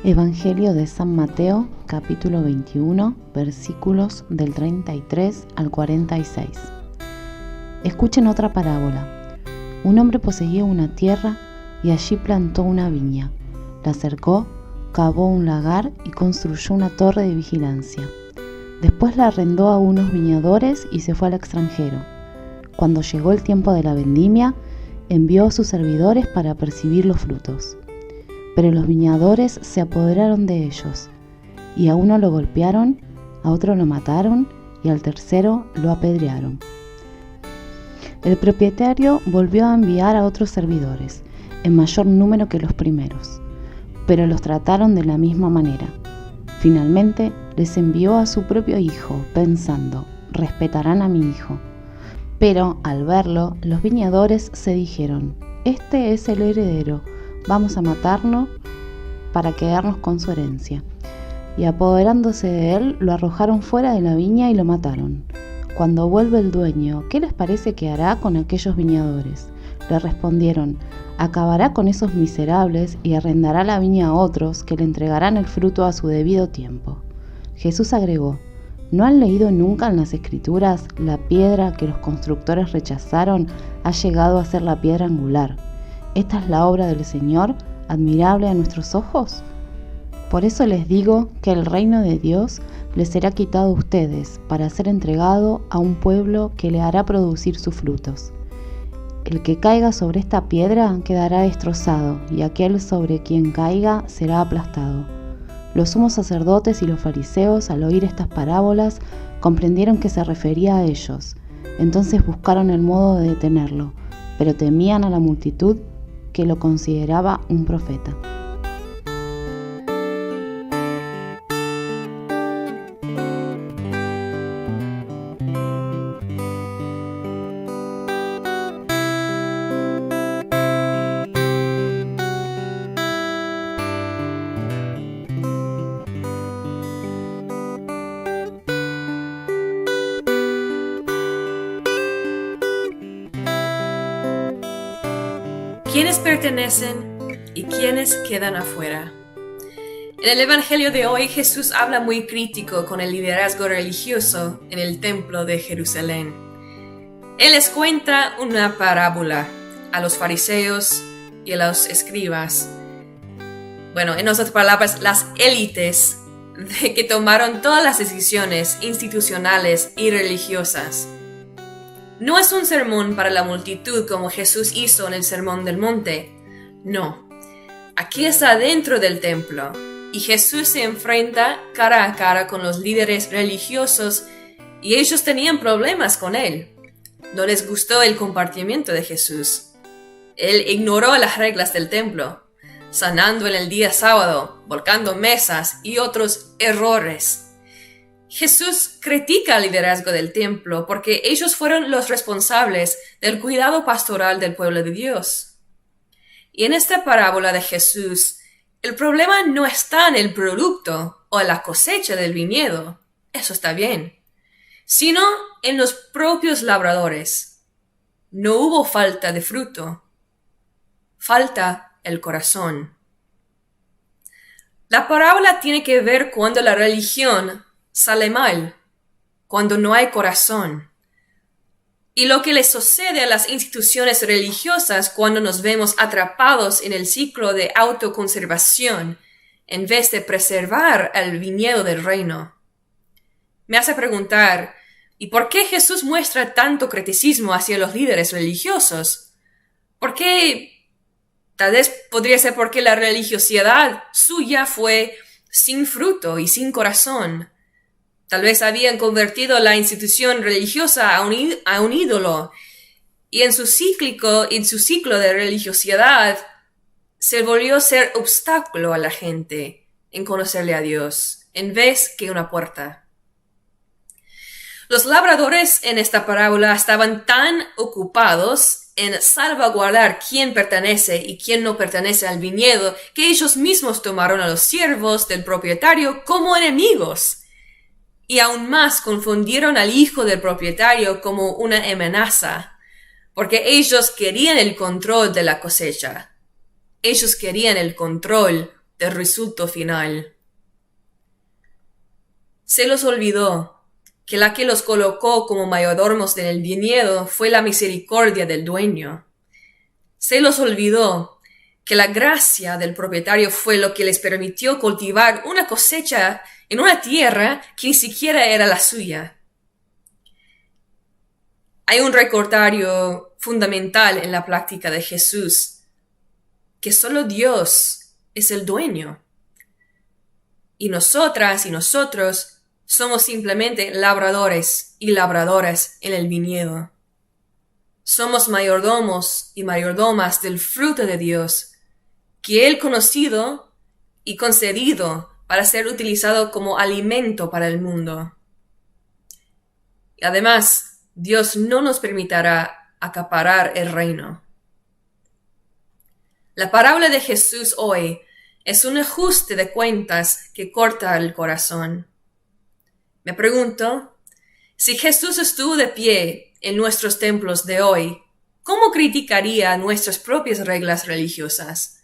Evangelio de San Mateo, capítulo 21, versículos del 33 al 46. Escuchen otra parábola. Un hombre poseía una tierra y allí plantó una viña. La cercó, cavó un lagar y construyó una torre de vigilancia. Después la arrendó a unos viñadores y se fue al extranjero. Cuando llegó el tiempo de la vendimia, envió a sus servidores para percibir los frutos. Pero los viñadores se apoderaron de ellos, y a uno lo golpearon, a otro lo mataron, y al tercero lo apedrearon. El propietario volvió a enviar a otros servidores, en mayor número que los primeros, pero los trataron de la misma manera. Finalmente les envió a su propio hijo, pensando, respetarán a mi hijo. Pero al verlo, los viñadores se dijeron, este es el heredero, vamos a matarlo para quedarnos con su herencia. Y apoderándose de él, lo arrojaron fuera de la viña y lo mataron. Cuando vuelve el dueño, ¿qué les parece que hará con aquellos viñadores? Le respondieron, acabará con esos miserables y arrendará la viña a otros que le entregarán el fruto a su debido tiempo. Jesús agregó, ¿no han leído nunca en las Escrituras la piedra que los constructores rechazaron ha llegado a ser la piedra angular? ¿Esta es la obra del Señor, admirable a nuestros ojos? Por eso les digo que el reino de Dios les será quitado a ustedes para ser entregado a un pueblo que le hará producir sus frutos. El que caiga sobre esta piedra quedará destrozado, y aquel sobre quien caiga será aplastado. Los sumos sacerdotes y los fariseos, al oír estas parábolas, comprendieron que se refería a ellos. Entonces buscaron el modo de detenerlo, pero temían a la multitud que lo consideraba un profeta. ¿Quiénes pertenecen y quiénes quedan afuera? En el Evangelio de hoy, Jesús habla muy crítico con el liderazgo religioso en el templo de Jerusalén. Él les cuenta una parábola a los fariseos y a los escribas. Bueno, en otras palabras, las élites que tomaron todas las decisiones institucionales y religiosas. No es un sermón para la multitud como Jesús hizo en el Sermón del Monte. No. Aquí está dentro del templo y Jesús se enfrenta cara a cara con los líderes religiosos y ellos tenían problemas con él. No les gustó el comportamiento de Jesús. Él ignoró las reglas del templo, sanando en el día sábado, volcando mesas y otros errores. Jesús critica el liderazgo del templo porque ellos fueron los responsables del cuidado pastoral del pueblo de Dios. Y en esta parábola de Jesús, el problema no está en el producto o en la cosecha del viñedo, eso está bien, sino en los propios labradores. No hubo falta de fruto, falta el corazón. La parábola tiene que ver cuando la religión sale mal, cuando no hay corazón. Y lo que le sucede a las instituciones religiosas cuando nos vemos atrapados en el ciclo de autoconservación en vez de preservar el viñedo del reino. Me hace preguntar, ¿y por qué Jesús muestra tanto criticismo hacia los líderes religiosos? ¿Por qué? Tal vez podría ser porque la religiosidad suya fue sin fruto y sin corazón. Tal vez habían convertido la institución religiosa a un ídolo y en su ciclo de religiosidad se volvió a ser obstáculo a la gente en conocerle a Dios en vez que una puerta. Los labradores en esta parábola estaban tan ocupados en salvaguardar quién pertenece y quién no pertenece al viñedo que ellos mismos tomaron a los siervos del propietario como enemigos. Y aún más confundieron al hijo del propietario como una amenaza, porque ellos querían el control de la cosecha. Ellos querían el control del resultado final. Se los olvidó que la que los colocó como mayordomos en el viñedo fue la misericordia del dueño. Se los olvidó que la gracia del propietario fue lo que les permitió cultivar una cosecha en una tierra que ni siquiera era la suya. Hay un recordatorio fundamental en la práctica de Jesús, que solo Dios es el dueño. Y nosotras y nosotros somos simplemente labradores y labradoras en el viñedo. Somos mayordomos y mayordomas del fruto de Dios, que Él conocido y concedido para ser utilizado como alimento para el mundo. Y además, Dios no nos permitirá acaparar el reino. La parábola de Jesús hoy es un ajuste de cuentas que corta el corazón. Me pregunto, si Jesús estuvo de pie en nuestros templos de hoy, ¿cómo criticaría nuestras propias reglas religiosas?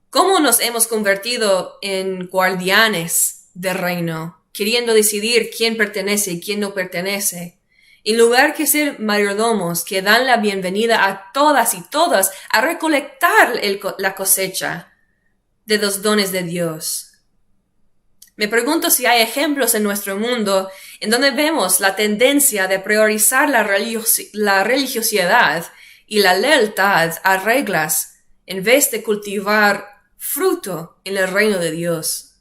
¿Cómo nos hemos convertido en guardianes del reino, queriendo decidir quién pertenece y quién no pertenece? En lugar que ser mayordomos que dan la bienvenida a todas y todas a recolectar la cosecha de los dones de Dios. Me pregunto si hay ejemplos en nuestro mundo en donde vemos la tendencia de priorizar la religiosidad y la lealtad a reglas en vez de cultivar fruto en el reino de Dios.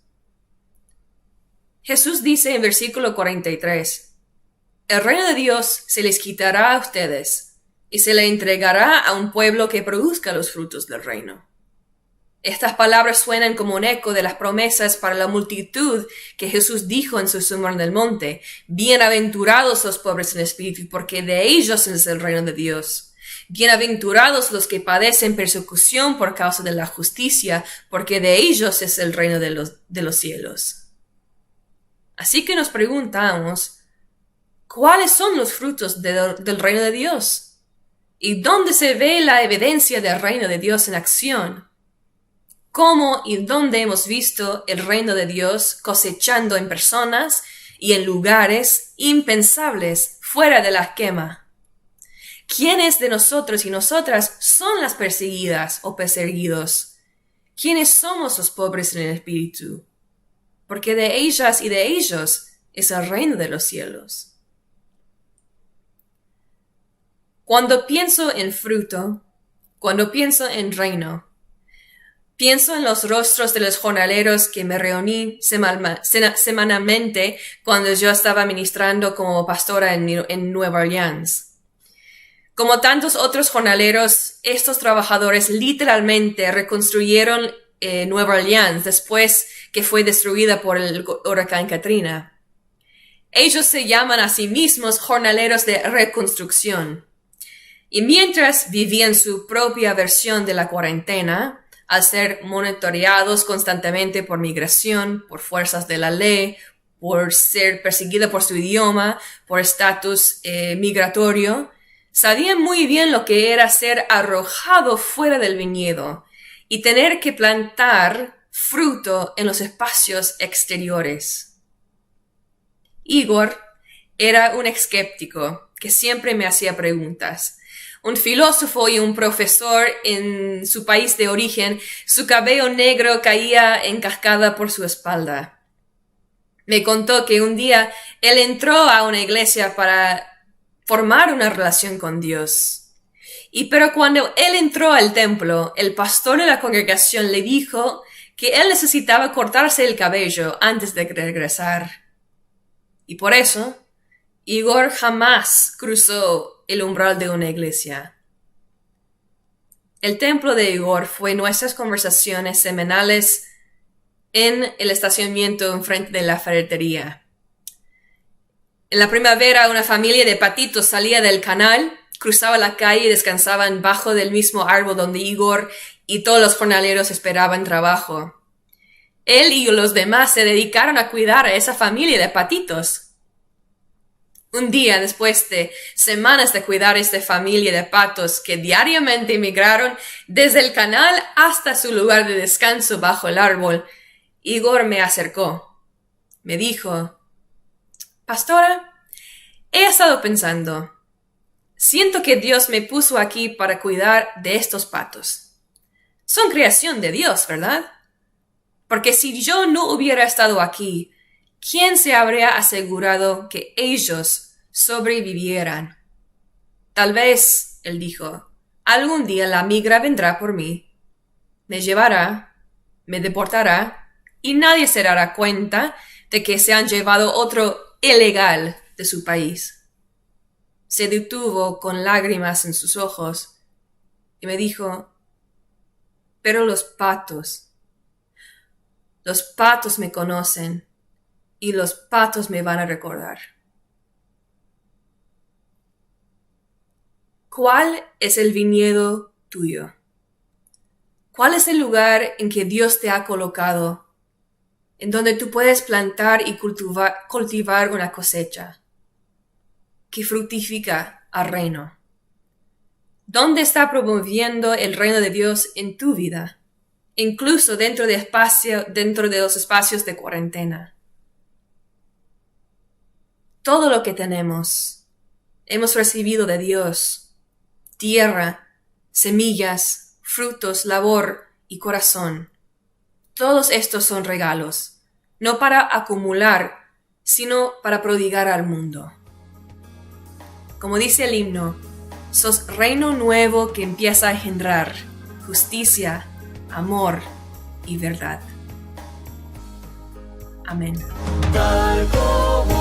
Jesús dice en versículo 43, el reino de Dios se les quitará a ustedes y se le entregará a un pueblo que produzca los frutos del reino. Estas palabras suenan como un eco de las promesas para la multitud que Jesús dijo en su sermón del monte. Bienaventurados los pobres en espíritu, porque de ellos es el reino de Dios. Bienaventurados los que padecen persecución por causa de la justicia, porque de ellos es el reino de los cielos. Así que nos preguntamos, ¿cuáles son los frutos del reino de Dios? ¿Y dónde se ve la evidencia del reino de Dios en acción? ¿Cómo y dónde hemos visto el reino de Dios cosechando en personas y en lugares impensables fuera de la esquema? ¿Quiénes de nosotros y nosotras son las perseguidas o perseguidos? ¿Quiénes somos los pobres en el espíritu? Porque de ellas y de ellos es el reino de los cielos. Cuando pienso en fruto, cuando pienso en reino, pienso en los rostros de los jornaleros que me reuní semanalmente cuando yo estaba ministrando como pastora en Nueva Orleans. Como tantos otros jornaleros, estos trabajadores literalmente reconstruyeron Nueva Orleans después que fue destruida por el huracán Katrina. Ellos se llaman a sí mismos jornaleros de reconstrucción. Y mientras vivían su propia versión de la cuarentena, al ser monitoreados constantemente por migración, por fuerzas de la ley, por ser perseguida por su idioma, por estatus migratorio, sabían muy bien lo que era ser arrojado fuera del viñedo y tener que plantar fruto en los espacios exteriores. Igor era un escéptico que siempre me hacía preguntas. Un filósofo y un profesor en su país de origen, su cabello negro caía en cascada por su espalda. Me contó que un día él entró a una iglesia para formar una relación con Dios. Pero cuando él entró al templo, el pastor de la congregación le dijo que él necesitaba cortarse el cabello antes de regresar. Y por eso, Igor jamás cruzó el umbral de una iglesia. El templo de Igor fue nuestras conversaciones semanales en el estacionamiento enfrente de la ferretería. En la primavera, una familia de patitos salía del canal, cruzaba la calle y descansaban bajo del mismo árbol donde Igor y todos los jornaleros esperaban trabajo. Él y los demás se dedicaron a cuidar a esa familia de patitos. Un día, después de semanas de cuidar a esta familia de patos que diariamente migraron desde el canal hasta su lugar de descanso bajo el árbol, Igor me acercó. Me dijo: «Pastora, he estado pensando. Siento que Dios me puso aquí para cuidar de estos patos. Son creación de Dios, ¿verdad? Porque si yo no hubiera estado aquí, ¿quién se habría asegurado que ellos sobrevivieran? Tal vez», él dijo, «algún día la migra vendrá por mí. Me llevará, me deportará, y nadie se dará cuenta de que se han llevado otro ilegal de su país». Se detuvo con lágrimas en sus ojos y me dijo: «Pero los patos me conocen y los patos me van a recordar». ¿Cuál es el viñedo tuyo? ¿Cuál es el lugar en que Dios te ha colocado, en donde tú puedes plantar y cultivar una cosecha que fructifica al reino? ¿Dónde está promoviendo el reino de Dios en tu vida, incluso dentro de los espacios de cuarentena? Todo lo que tenemos hemos recibido de Dios: tierra, semillas, frutos, labor y corazón. Todos estos son regalos, no para acumular, sino para prodigar al mundo. Como dice el himno, sos reino nuevo que empieza a engendrar justicia, amor y verdad. Amén. Tal como